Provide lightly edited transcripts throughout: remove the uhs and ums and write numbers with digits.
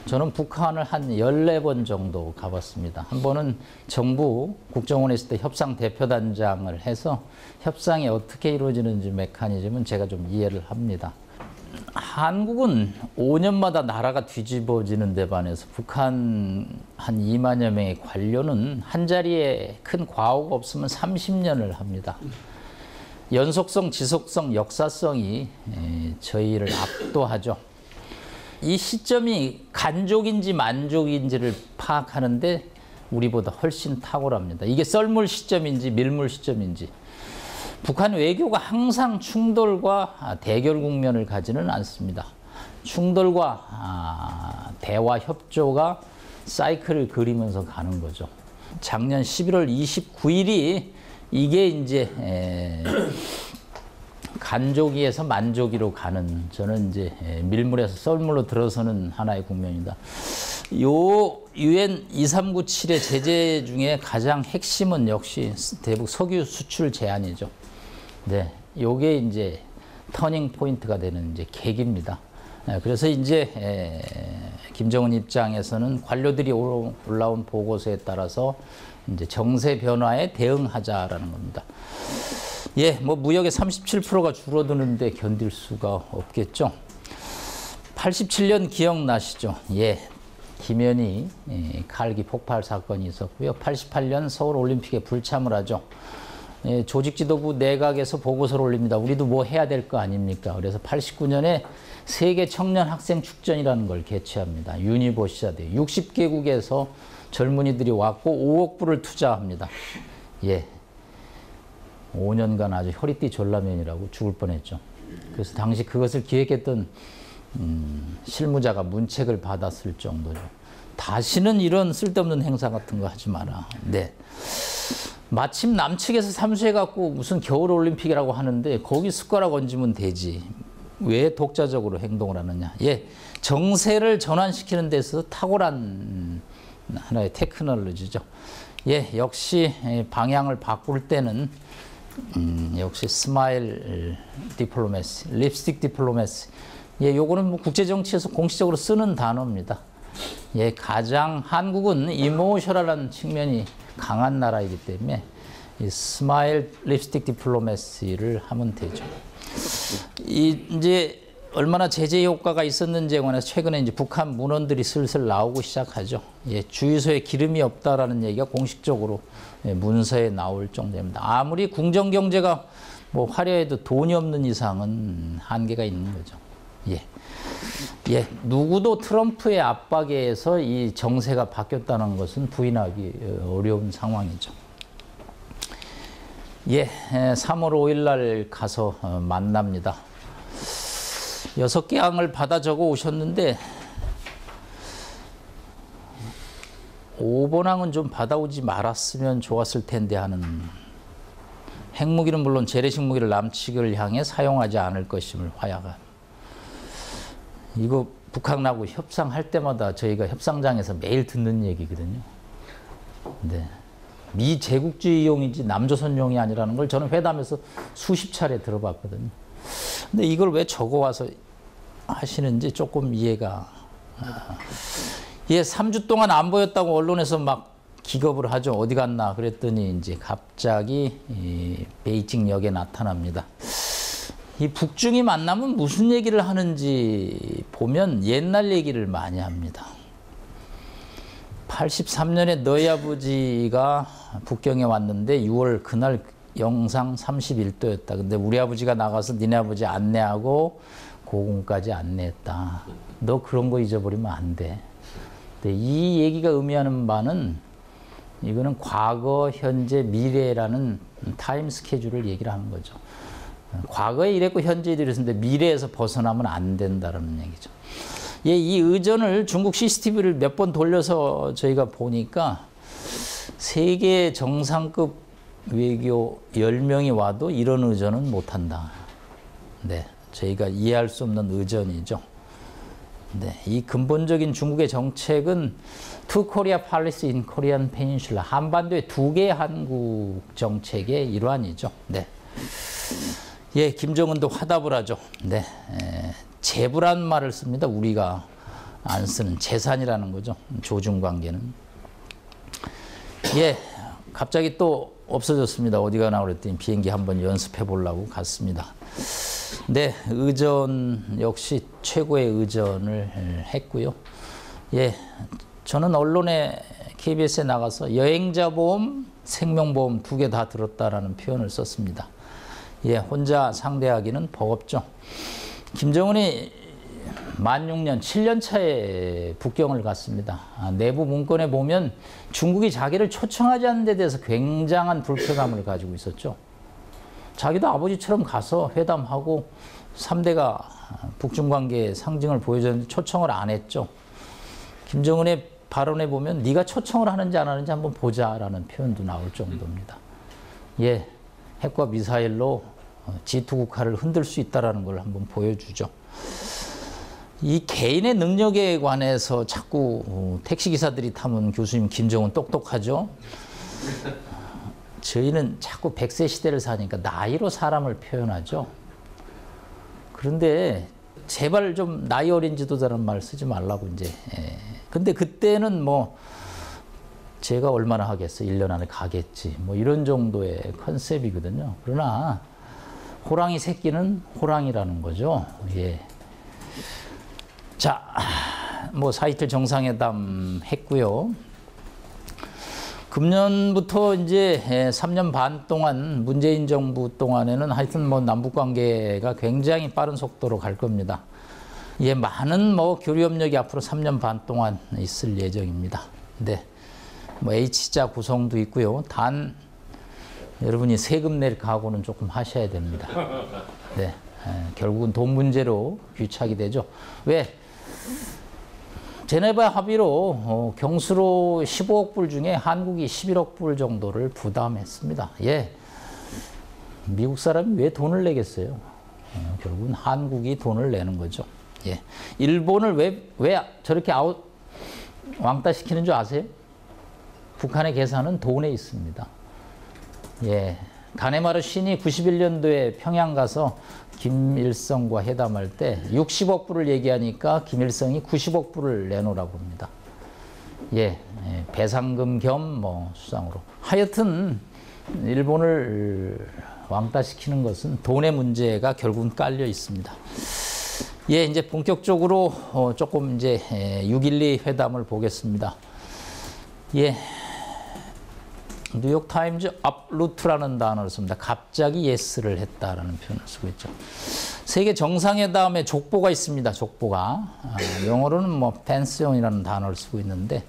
저는 북한을 한 14번 정도 가봤습니다. 한 번은 정부 국정원에 있을 때 협상 대표단장을 해서 협상이 어떻게 이루어지는지 메커니즘은 제가 좀 이해를 합니다. 한국은 5년마다 나라가 뒤집어지는 데 반해서 북한 한 2만여 명의 관료는 한 자리에 큰 과오가 없으면 30년을 합니다. 연속성, 지속성, 역사성이 저희를 압도하죠. 이 시점이 간족인지 만족인지를 파악하는데 우리보다 훨씬 탁월합니다. 이게 썰물 시점인지 밀물 시점인지. 북한 외교가 항상 충돌과 대결 국면을 가지는 않습니다. 충돌과 대화 협조가 사이클을 그리면서 가는 거죠. 작년 11월 29일이 이게 이제 간조기에서 만조기로 가는, 저는 이제 밀물에서 썰물로 들어서는 하나의 국면이다. 요 UN 2397의 제재 중에 가장 핵심은 역시 대북 석유 수출 제한이죠. 네, 요게 이제 터닝 포인트가 되는 이제 계기입니다. 그래서 이제 김정은 입장에서는 관료들이 올라온 보고서에 따라서 이제 정세 변화에 대응하자라는 겁니다. 예, 뭐 무역의 37%가 줄어드는데 견딜 수가 없겠죠. 87년 기억나시죠? 예, 김현희 칼기 폭발 사건이 있었고요. 88년 서울 올림픽에 불참을 하죠. 예, 조직 지도부 내각에서 보고서를 올립니다. 우리도 뭐 해야 될 거 아닙니까? 그래서 89년에 세계 청년 학생 축전이라는 걸 개최합니다. 유니버시아드 60개국에서 젊은이들이 왔고 5억 불을 투자합니다. 예, 5년간 아주 허리띠 졸라맨이라고 죽을 뻔했죠. 그래서 당시 그것을 기획했던 실무자가 문책을 받았을 정도죠. 다시는 이런 쓸데없는 행사 같은 거 하지 마라. 네. 마침 남측에서 삼수해갖고 무슨 겨울올림픽이라고 하는데 거기 숟가락 얹으면 되지. 왜 독자적으로 행동을 하느냐. 예, 정세를 전환시키는 데서 탁월한 하나의 테크놀로지죠. 예, 역시 방향을 바꿀 때는 역시 스마일 디플로마시, 립스틱 디플로마시. 예, 요거는 뭐 국제정치에서 공식적으로 쓰는 단어입니다. 예, 가장 한국은 이모셔널한 측면이 강한 나라이기 때문에 이 스마일 립스틱 디플로마시를 하면 되죠. 이제 얼마나 제재 효과가 있었는지에 관해서 최근에 이제 북한 문헌들이 슬슬 나오고 시작하죠. 예, 주유소에 기름이 없다라는 얘기가 공식적으로 문서에 나올 정도입니다. 아무리 궁정 경제가 뭐 화려해도 돈이 없는 이상은 한계가 있는 거죠. 예. 예, 누구도 트럼프의 압박에 의해서 이 정세가 바뀌었다는 것은 부인하기 어려운 상황이죠. 예, 3월 5일 날 가서 만납니다. 6개 항을 받아 적어 오셨는데 5번 항은 좀 받아오지 말았으면 좋았을 텐데 하는, 핵무기는 물론 재래식 무기를 남측을 향해 사용하지 않을 것임을 화약한. 이거 북한하고 협상할 때마다 저희가 협상장에서 매일 듣는 얘기거든요. 네. 미 제국주의용이지 남조선용이 아니라는 걸 저는 회담에서 수십 차례 들어봤거든요. 근데 이걸 왜 적어와서 하시는지 조금 이해가. 예, 3주 동안 안 보였다고 언론에서 막 기겁을 하죠. 어디 갔나 그랬더니 이제 갑자기 이 베이징역에 나타납니다. 이 북중이 만나면 무슨 얘기를 하는지 보면 옛날 얘기를 많이 합니다. 83년에 너희 아버지가 북경에 왔는데 6월 그날 영상 31도였다. 근데 우리 아버지가 나가서 니네 아버지 안내하고 고궁까지 안내했다. 너 그런 거 잊어버리면 안 돼. 근데 이 얘기가 의미하는 바는 이거는 과거, 현재, 미래라는 타임 스케줄을 얘기를 하는 거죠. 과거에 이랬고 현재에 이랬는데 미래에서 벗어나면 안 된다는 얘기죠. 예, 이 의전을 중국 CCTV를 몇 번 돌려서 저희가 보니까 세계 정상급 외교 10명이 와도 이런 의전은 못한다. 네, 저희가 이해할 수 없는 의전이죠. 네, 이 근본적인 중국의 정책은 Two Korea Policy in Korean Peninsula, 한반도의 두 개의 한국 정책의 일환이죠. 네. 예, 김정은도 화답을 하죠. 네, 제부란 말을 씁니다. 우리가 안 쓰는 재산이라는 거죠. 조중관계는. 예, 갑자기 또 없어졌습니다. 어디 가나 그랬더니 비행기 한번 연습해 보려고 갔습니다. 네, 의전 역시 최고의 의전을 했고요. 예, 저는 언론에 KBS에 나가서 여행자 보험, 생명보험 두 개 다 들었다라는 표현을 썼습니다. 예, 혼자 상대하기는 버겁죠. 김정은이 만 6년, 7년 차에 북경을 갔습니다. 내부 문건에 보면 중국이 자기를 초청하지 않는 데 대해서 굉장한 불쾌감을 가지고 있었죠. 자기도 아버지처럼 가서 회담하고 3대가 북중 관계의 상징을 보여줬는데 초청을 안 했죠. 김정은의 발언에 보면 네가 초청을 하는지 안 하는지 한번 보자라는 표현도 나올 정도입니다. 예, 핵과 미사일로 G2 국가를 흔들 수 있다는 걸 한번 보여주죠. 이 개인의 능력에 관해서 자꾸 택시기사들이 타면 교수님 김정은 똑똑하죠? 저희는 자꾸 100세 시대를 사니까 나이로 사람을 표현하죠. 그런데 제발 좀 나이 어린 지도자라는 말 쓰지 말라고 이제. 근데 그때는 뭐 제가 얼마나 하겠어. 1년 안에 가겠지. 뭐 이런 정도의 컨셉이거든요. 그러나 호랑이 새끼는 호랑이라는 거죠. 예. 자, 뭐 4.27 정상회담 했고요. 금년부터 이제 3년 반 동안 문재인 정부 동안에는 하여튼 뭐 남북 관계가 굉장히 빠른 속도로 갈 겁니다. 예, 많은 뭐 교류 협력이 앞으로 3년 반 동안 있을 예정입니다. 네, 뭐 H자 구성도 있고요. 단 여러분이 세금 낼 각오는 조금 하셔야 됩니다. 네, 결국은 돈 문제로 귀착이 되죠. 왜? 제네바 합의로 경수로 15억 불 중에 한국이 11억 불 정도를 부담했습니다. 예, 미국 사람이 왜 돈을 내겠어요? 결국은 한국이 돈을 내는 거죠. 예, 일본을 왜 저렇게 왕따 시키는 줄 아세요? 북한의 계산은 돈에 있습니다. 예, 가네마루 신이 91년도에 평양 가서 김일성과 회담할 때 60억 불을 얘기하니까 김일성이 90억 불을 내놓으라고 합니다. 예, 배상금 겸 뭐 수상으로. 하여튼 일본을 왕따시키는 것은 돈의 문제가 결국은 깔려 있습니다. 예, 이제 본격적으로 조금 이제 6.12 회담을 보겠습니다. 예. 뉴욕타임즈 압루트라는 단어를 씁니다. 갑자기 예스를 했다라는 표현을 쓰고 있죠. 세계 정상회담에 족보가 있습니다. 족보가. 영어로는 뭐 펜시온이라는 단어를 쓰고 있는데,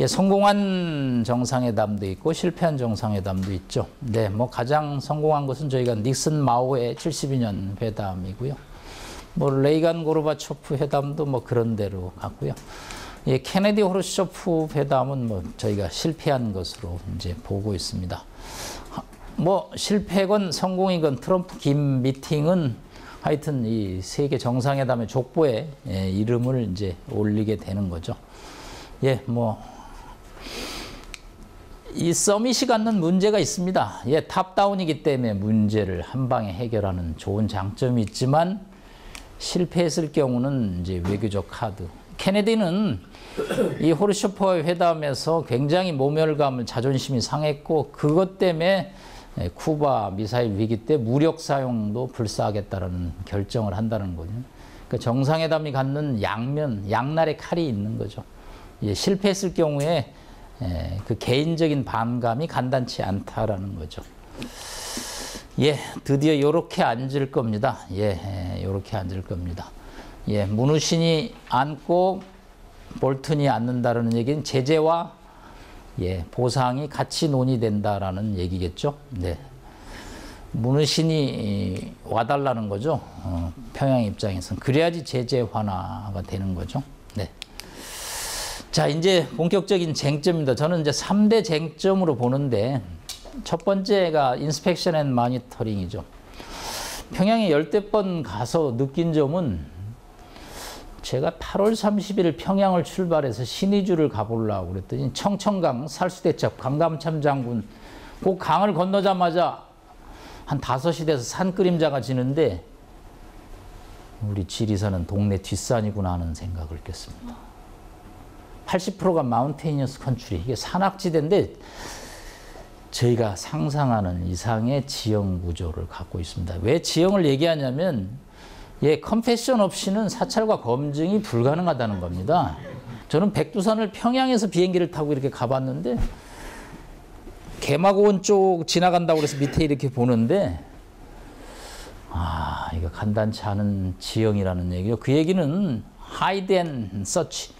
예, 성공한 정상회담도 있고 실패한 정상회담도 있죠. 네, 뭐 가장 성공한 것은 저희가 닉슨 마오의 72년 회담이고요. 뭐 레이간 고르바초프 회담도 뭐 그런 대로 갔고요. 예, 케네디 호르쇼프 회담은 뭐 저희가 실패한 것으로 이제 보고 있습니다. 뭐 실패건 성공이건 트럼프 김 미팅은 하여튼 이 세계 정상회담의 족보에 이름을 이제 올리게 되는 거죠. 예, 뭐 이 서밋이 갖는 문제가 있습니다. 예, 탑다운이기 때문에 문제를 한 방에 해결하는 좋은 장점이 있지만 실패했을 경우는 이제 외교적 카드. 케네디는 이 호르쇼프와의 회담에서 굉장히 모멸감을 자존심이 상했고 그것 때문에 쿠바 미사일 위기 때 무력 사용도 불사하겠다는 결정을 한다는 거죠. 그러니까 정상회담이 갖는 양날의 칼이 있는 거죠. 예, 실패했을 경우에 그 개인적인 반감이 간단치 않다라는 거죠. 예, 드디어 이렇게 앉을 겁니다. 예, 이렇게 앉을 겁니다. 예, 문우신이 앉고 볼튼이 앉는다라는 얘기는 제재와 예, 보상이 같이 논의된다라는 얘기겠죠. 네, 문우신이 와달라는 거죠. 평양 입장에서는 그래야지 제재 완화가 되는 거죠. 네. 자, 이제 본격적인 쟁점입니다. 저는 이제 3대 쟁점으로 보는데 첫 번째가 인스펙션 앤 마니터링이죠. 평양에 열댓 번 가서 느낀 점은 제가 8월 30일 평양을 출발해서 신의주를 가보려고 그랬더니 청천강 살수대첩 강감참 장군 그 강을 건너자마자 한 5시 돼서 산 그림자가 지는데 우리 지리산은 동네 뒷산이구나 하는 생각을 했습니다. 80%가 마운테이니어스 컨트리, 이게 산악지대인데 저희가 상상하는 이상의 지형 구조를 갖고 있습니다. 왜 지형을 얘기하냐면 컴패션 없이는 사찰과 검증이 불가능하다는 겁니다. 저는 백두산을 평양에서 비행기를 타고 이렇게 가봤는데 개마고원 쪽 지나간다고 해서 밑에 이렇게 보는데 이거 간단치 않은 지형이라는 얘기요. 그 얘기는 하이드 앤 서치,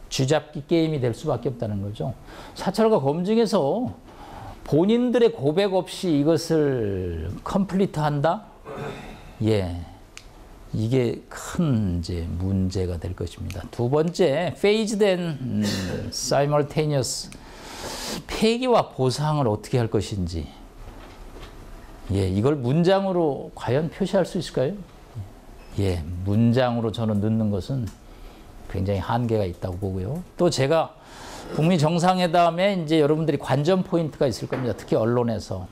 쥐잡기 게임이 될 수밖에 없다는 거죠. 사찰과 검증에서 본인들의 고백 없이 이것을 컴플리트 한다? 이게 큰 이제 문제가 될 것입니다. 두 번째, phased and simultaneous, 폐기와 보상을 어떻게 할 것인지. 이걸 문장으로 과연 표시할 수 있을까요? 문장으로 저는 넣는 것은 굉장히 한계가 있다고 보고요. 또 제가 북미 정상회담에 이제 여러분들이 관전 포인트가 있을 겁니다. 특히 언론에서.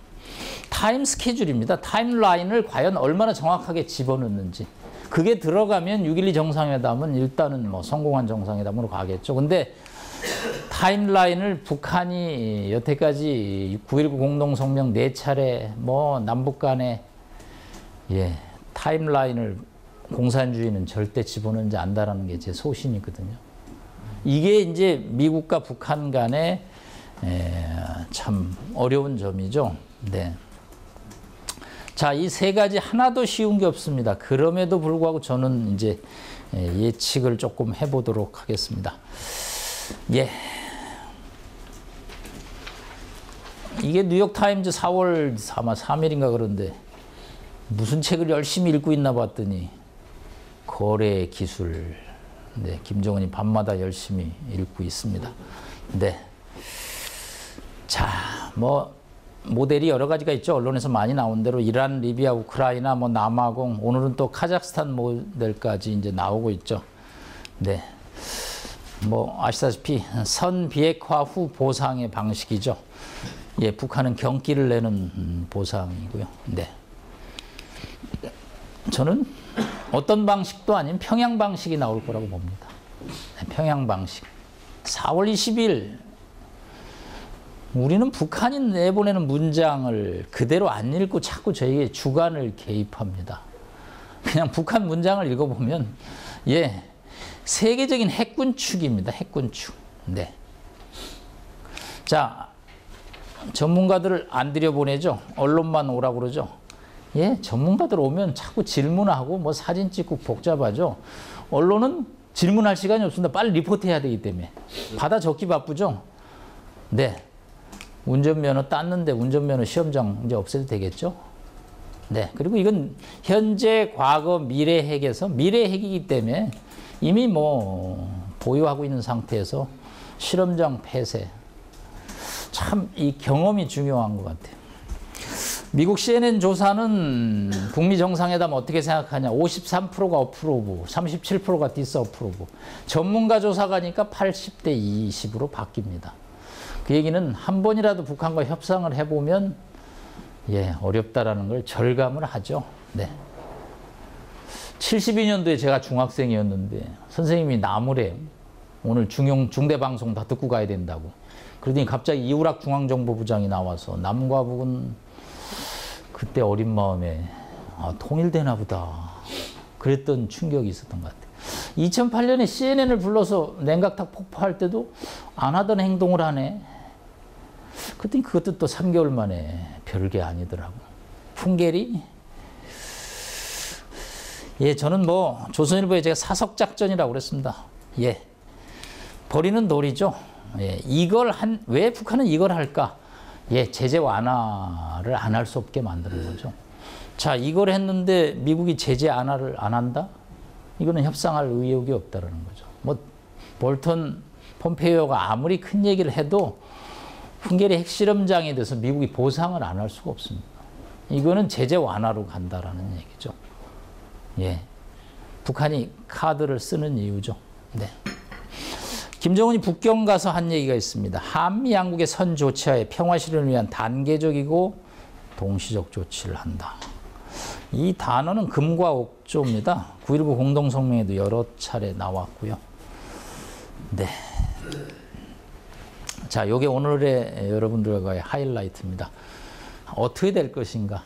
타임 스케줄입니다. 타임라인을 과연 얼마나 정확하게 집어넣는지. 그게 들어가면 6.12 정상회담은 일단은 뭐 성공한 정상회담으로 가겠죠. 근데 타임라인을 북한이 여태까지 9.19 공동성명 4차례 뭐 남북 간에 타임라인을 공산주의는 절대 집어넣지 않는다라는 게 제 소신이거든요. 이게 이제 미국과 북한 간에 참 어려운 점이죠. 자, 이 세 가지 하나도 쉬운 게 없습니다. 그럼에도 불구하고 저는 이제 예측을 조금 해보도록 하겠습니다. 이게 뉴욕타임즈 4월 아마 3일인가 그런데 무슨 책을 열심히 읽고 있나 봤더니 거래 기술, 김정은이 밤마다 열심히 읽고 있습니다. 자, 뭐 모델이 여러 가지가 있죠. 언론에서 많이 나온 대로 이란, 리비아, 우크라이나, 뭐 남아공, 오늘은 또 카자흐스탄 모델까지 이제 나오고 있죠. 뭐 아시다시피 선 비핵화 후 보상의 방식이죠. 북한은 경기를 내는 보상이고요. 저는 어떤 방식도 아닌 평양 방식이 나올 거라고 봅니다. 평양 방식. 4월 20일 우리는 북한이 내보내는 문장을 그대로 안 읽고 자꾸 저희의 주관을 개입합니다. 그냥 북한 문장을 읽어보면 세계적인 핵군축입니다. 핵군축. 자, 전문가들을 안 들여보내죠. 언론만 오라고 그러죠. 전문가들 오면 자꾸 질문하고 뭐 사진 찍고 복잡하죠. 언론은 질문할 시간이 없습니다. 빨리 리포트해야 되기 때문에. 받아 적기 바쁘죠. 운전면허 땄는데 운전면허 시험장 이제 없애도 되겠죠. 그리고 이건 현재, 과거, 미래 핵에서 미래 핵이기 때문에 이미 뭐 보유하고 있는 상태에서 실험장 폐쇄. 참 이 경험이 중요한 것 같아요. 미국 CNN 조사는 북미 정상회담 어떻게 생각하냐. 53%가 어프로브, 37%가 디스어프로브. 전문가 조사 가니까 80대 20으로 바뀝니다. 그 얘기는 한 번이라도 북한과 협상을 해보면 어렵다라는 걸 절감을 하죠. 72년도에 제가 중학생이었는데 선생님이 나무래 오늘 중대방송 다 듣고 가야 된다고. 그러더니 갑자기 이우락 중앙정보부장이 나와서 남과 북은 그때 어린 마음에 통일되나 보다 그랬던 충격이 있었던 것 같아요. 2008년에 CNN을 불러서 냉각탑 폭파할 때도 안 하던 행동을 하네. 그랬더니 그것도 또 3개월 만에 별게 아니더라고. 풍계리? 저는 뭐 조선일보에 제가 사석작전이라고 그랬습니다. 버리는 놀이죠. 왜 북한은 이걸 할까? 제재 완화를 안 할 수 없게 만드는 거죠. 자, 이걸 했는데 미국이 제재 완화를 안 한다? 이거는 협상할 의욕이 없다는 거죠. 뭐 볼턴, 폼페이오가 아무리 큰 얘기를 해도 풍계리 핵실험장에 대해서 미국이 보상을 안 할 수가 없습니다. 이거는 제재 완화로 간다라는 얘기죠. 북한이 카드를 쓰는 이유죠. 김정은이 북경 가서 한 얘기가 있습니다. 한미 양국의 선 조치하에 평화 실현을 위한 단계적이고 동시적 조치를 한다. 이 단어는 금과 옥조입니다. 9.19 공동성명에도 여러 차례 나왔고요. 네. 자, 요게 오늘의 여러분들과의 하이라이트입니다. 어떻게 될 것인가?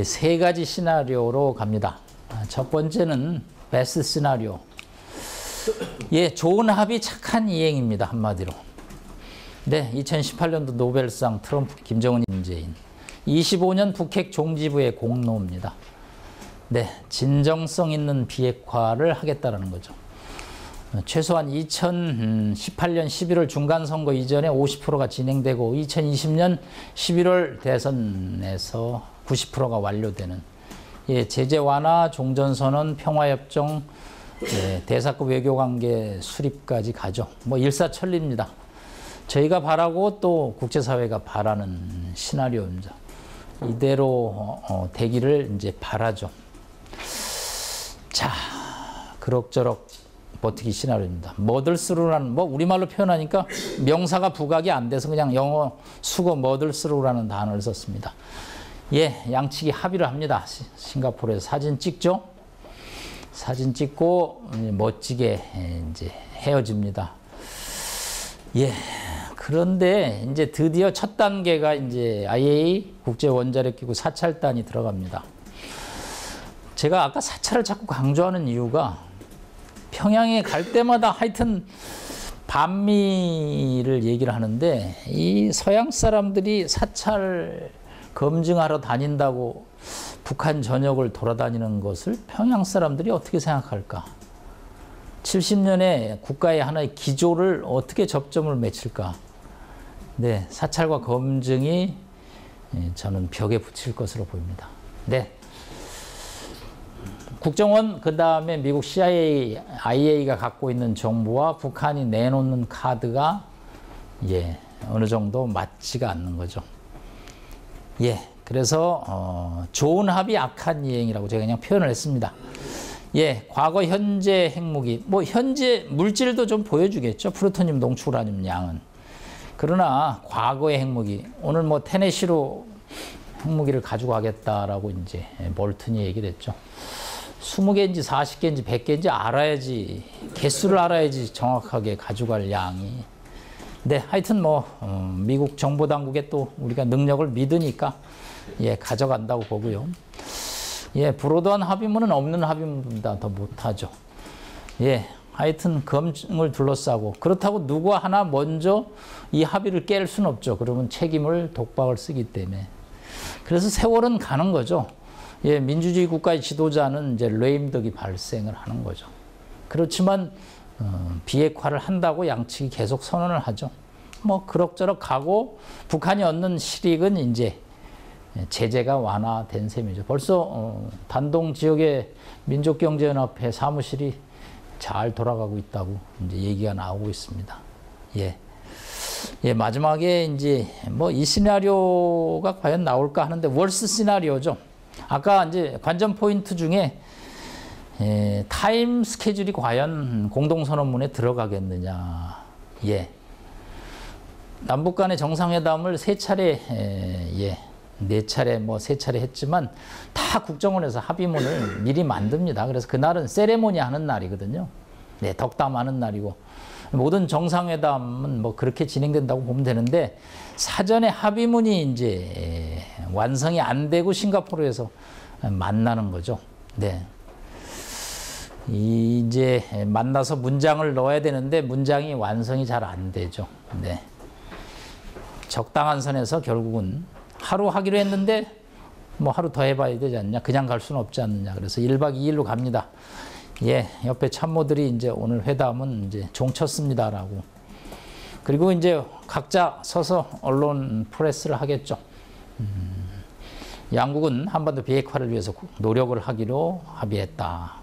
세 가지 시나리오로 갑니다. 첫 번째는 베스트 시나리오. 좋은 합의 착한 이행입니다. 한마디로. 네, 2018년도 노벨상 트럼프, 김정은, 문재인. 25년 북핵 종지부의 공로입니다. 네, 진정성 있는 비핵화를 하겠다라는 거죠. 최소한 2018년 11월 중간선거 이전에 50%가 진행되고 2020년 11월 대선에서 90%가 완료되는 제재 완화, 종전선언, 평화협정, 대사급 외교관계 수립까지 가죠. 뭐 일사천리입니다. 저희가 바라고 또 국제사회가 바라는 시나리오입니다. 이대로 되기를 이제 바라죠. 자, 그럭저럭 버티기 시나리오입니다. 머들스루라는, 우리말로 표현하니까 명사가 부각이 안 돼서 그냥 영어 수거 머들스루라는 단어를 썼습니다. 양측이 합의를 합니다. 싱가포르에서 사진 찍죠. 사진 찍고 멋지게 이제 헤어집니다. 그런데 이제 드디어 첫 단계가 이제 IAEA 국제원자력기구 사찰단이 들어갑니다. 제가 아까 사찰을 자꾸 강조하는 이유가 평양에 갈 때마다 하여튼 반미를 얘기를 하는데 이 서양 사람들이 사찰 검증하러 다닌다고 북한 전역을 돌아다니는 것을 평양 사람들이 어떻게 생각할까? 70년의 국가의 하나의 기조를 어떻게 접점을 맺힐까? 네, 사찰과 검증이 저는 벽에 붙일 것으로 보입니다. 네. 국정원, 그 다음에 미국 CIA, IAEA가 갖고 있는 정보와 북한이 내놓는 카드가 어느 정도 맞지가 않는 거죠. 그래서 좋은 합의, 악한 이행이라고 제가 그냥 표현을 했습니다. 과거, 현재 핵무기, 현재 물질도 좀 보여주겠죠. 플루토늄, 농축우라늄 양은. 그러나 과거의 핵무기, 오늘 테네시로 핵무기를 가지고 가겠다라고 이제 볼튼이 얘기를 했죠. 20개인지 40개인지 100개인지 알아야지, 개수를 알아야지 정확하게 가져갈 양이. 네, 하여튼 미국 정보당국에 또 우리가 능력을 믿으니까 가져간다고 보고요. 불호도한 합의문은 없는 합의문보다 더 못하죠. 하여튼 검증을 둘러싸고, 그렇다고 누구 하나 먼저 이 합의를 깰 수는 없죠. 그러면 책임을 독박을 쓰기 때문에. 그래서 세월은 가는 거죠. 민주주의 국가의 지도자는 이제 레임덕이 발생을 하는 거죠. 그렇지만 비핵화를 한다고 양측이 계속 선언을 하죠. 그럭저럭 가고 북한이 얻는 실익은 이제 제재가 완화된 셈이죠. 벌써 단동 지역의 민족경제연합회 사무실이 잘 돌아가고 있다고 이제 얘기가 나오고 있습니다. 마지막에 이제 이 시나리오가 과연 나올까 하는데 월스 시나리오죠. 아까 이제 관전 포인트 중에 타임 스케줄이 과연 공동선언문에 들어가겠느냐. 남북 간의 정상회담을 세 차례, 네 차례, 세 차례 했지만 다 국정원에서 합의문을 미리 만듭니다. 그래서 그날은 세레모니 하는 날이거든요. 덕담하는 날이고. 모든 정상회담은 그렇게 진행된다고 보면 되는데 사전에 합의문이 이제 완성이 안 되고 싱가포르에서 만나는 거죠. 이제 만나서 문장을 넣어야 되는데 문장이 완성이 잘 안 되죠. 적당한 선에서 결국은 하루 하기로 했는데 하루 더 해봐야 되지 않냐. 그냥 갈 수는 없지 않느냐. 그래서 1박 2일로 갑니다. 옆에 참모들이 이제 오늘 회담은 이제 종쳤습니다라고. 그리고 이제 각자 서서 언론 프레스를 하겠죠. 양국은 한반도 비핵화를 위해서 노력을 하기로 합의했다.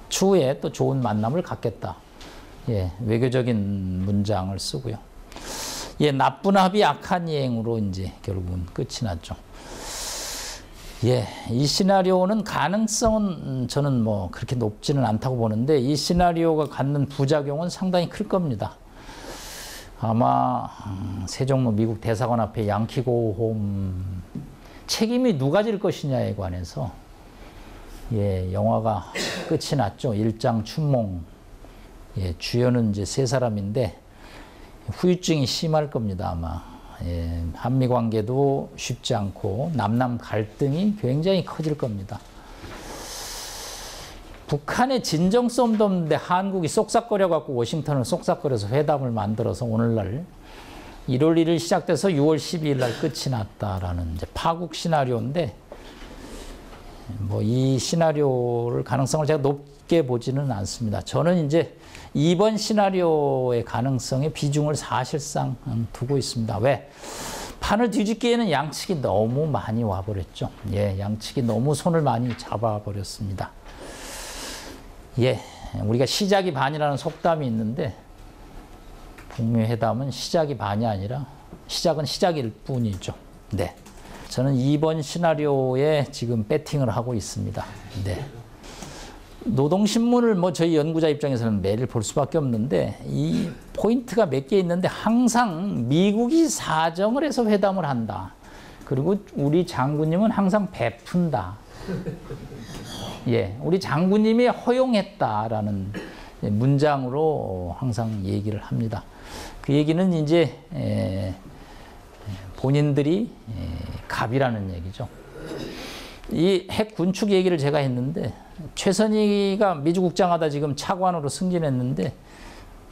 추후에 또 좋은 만남을 갖겠다. 외교적인 문장을 쓰고요. 나쁜 합의, 악한 이행으로 이제 결국은 끝이 났죠. 이 시나리오는 가능성은 저는 그렇게 높지는 않다고 보는데 이 시나리오가 갖는 부작용은 상당히 클 겁니다. 아마 세종로 미국 대사관 앞에 양키고홈 책임이 누가 질 것이냐에 관해서 예, 영화가 끝이 났죠. 일장 춘몽. 예, 주연은 이제 3사람인데 후유증이 심할 겁니다, 아마. 예, 한미 관계도 쉽지 않고 남남 갈등이 굉장히 커질 겁니다. 북한의 진정성도 없는데 한국이 쏙싹거려 갖고 워싱턴을 쏙싹거려서 회담을 만들어서 오늘날 1월 1일 시작돼서 6월 12일 날 끝이 났다라는 이제 파국 시나리오인데 뭐 이 시나리오를 가능성을 제가 높게 보지는 않습니다. 저는 이제 이번 시나리오의 가능성에 비중을 사실상 두고 있습니다. 왜? 판을 뒤집기에는 양측이 너무 많이 와버렸죠. 예, 양측이 너무 손을 많이 잡아버렸습니다. 예, 우리가 시작이 반이라는 속담이 있는데 북미 회담은 시작이 반이 아니라 시작은 시작일 뿐이죠. 네, 저는 이번 시나리오에 지금 배팅을 하고 있습니다. 네. 노동신문을 뭐 저희 연구자 입장에서는 매일 볼 수밖에 없는데 이 포인트가 몇 개 있는데 항상 미국이 사정을 해서 회담을 한다. 그리고 우리 장군님은 항상 베푼다. 예, 우리 장군님이 허용했다라는 문장으로 항상 얘기를 합니다. 그 얘기는 이제 본인들이 갑이라는 얘기죠. 이 핵 군축 얘기를 제가 했는데 최선희가 미주 국장하다 지금 차관으로 승진했는데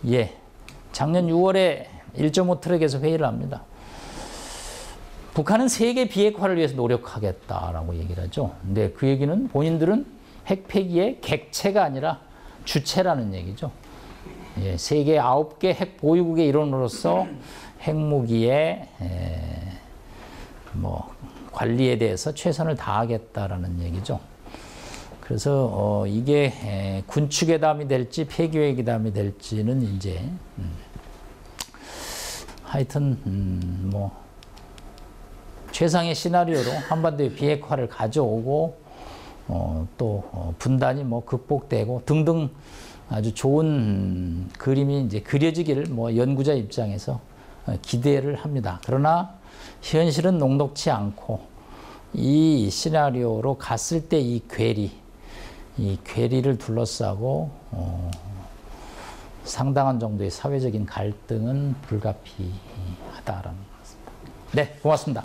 예, 작년 6월에 1.5 트랙에서 회의를 합니다. 북한은 세계 비핵화를 위해서 노력하겠다라고 얘기를 하죠. 근데 그 얘기는 본인들은 핵 폐기의 객체가 아니라 주체라는 얘기죠. 예, 세계 9개 핵 보유국의 일원으로서 핵무기의 뭐 관리에 대해서 최선을 다하겠다라는 얘기죠. 그래서 이게 군축회담이 될지 폐기회담이 될지는 이제 하여튼 뭐 최상의 시나리오로 한반도의 비핵화를 가져오고 또 분단이 뭐 극복되고 등등 아주 좋은 그림이 이제 그려지기를 뭐 연구자 입장에서 기대를 합니다. 그러나 현실은 녹록치 않고 이 시나리오로 갔을 때 이 괴리를 둘러싸고 상당한 정도의 사회적인 갈등은 불가피하다라는 것 같습니다. 네, 고맙습니다.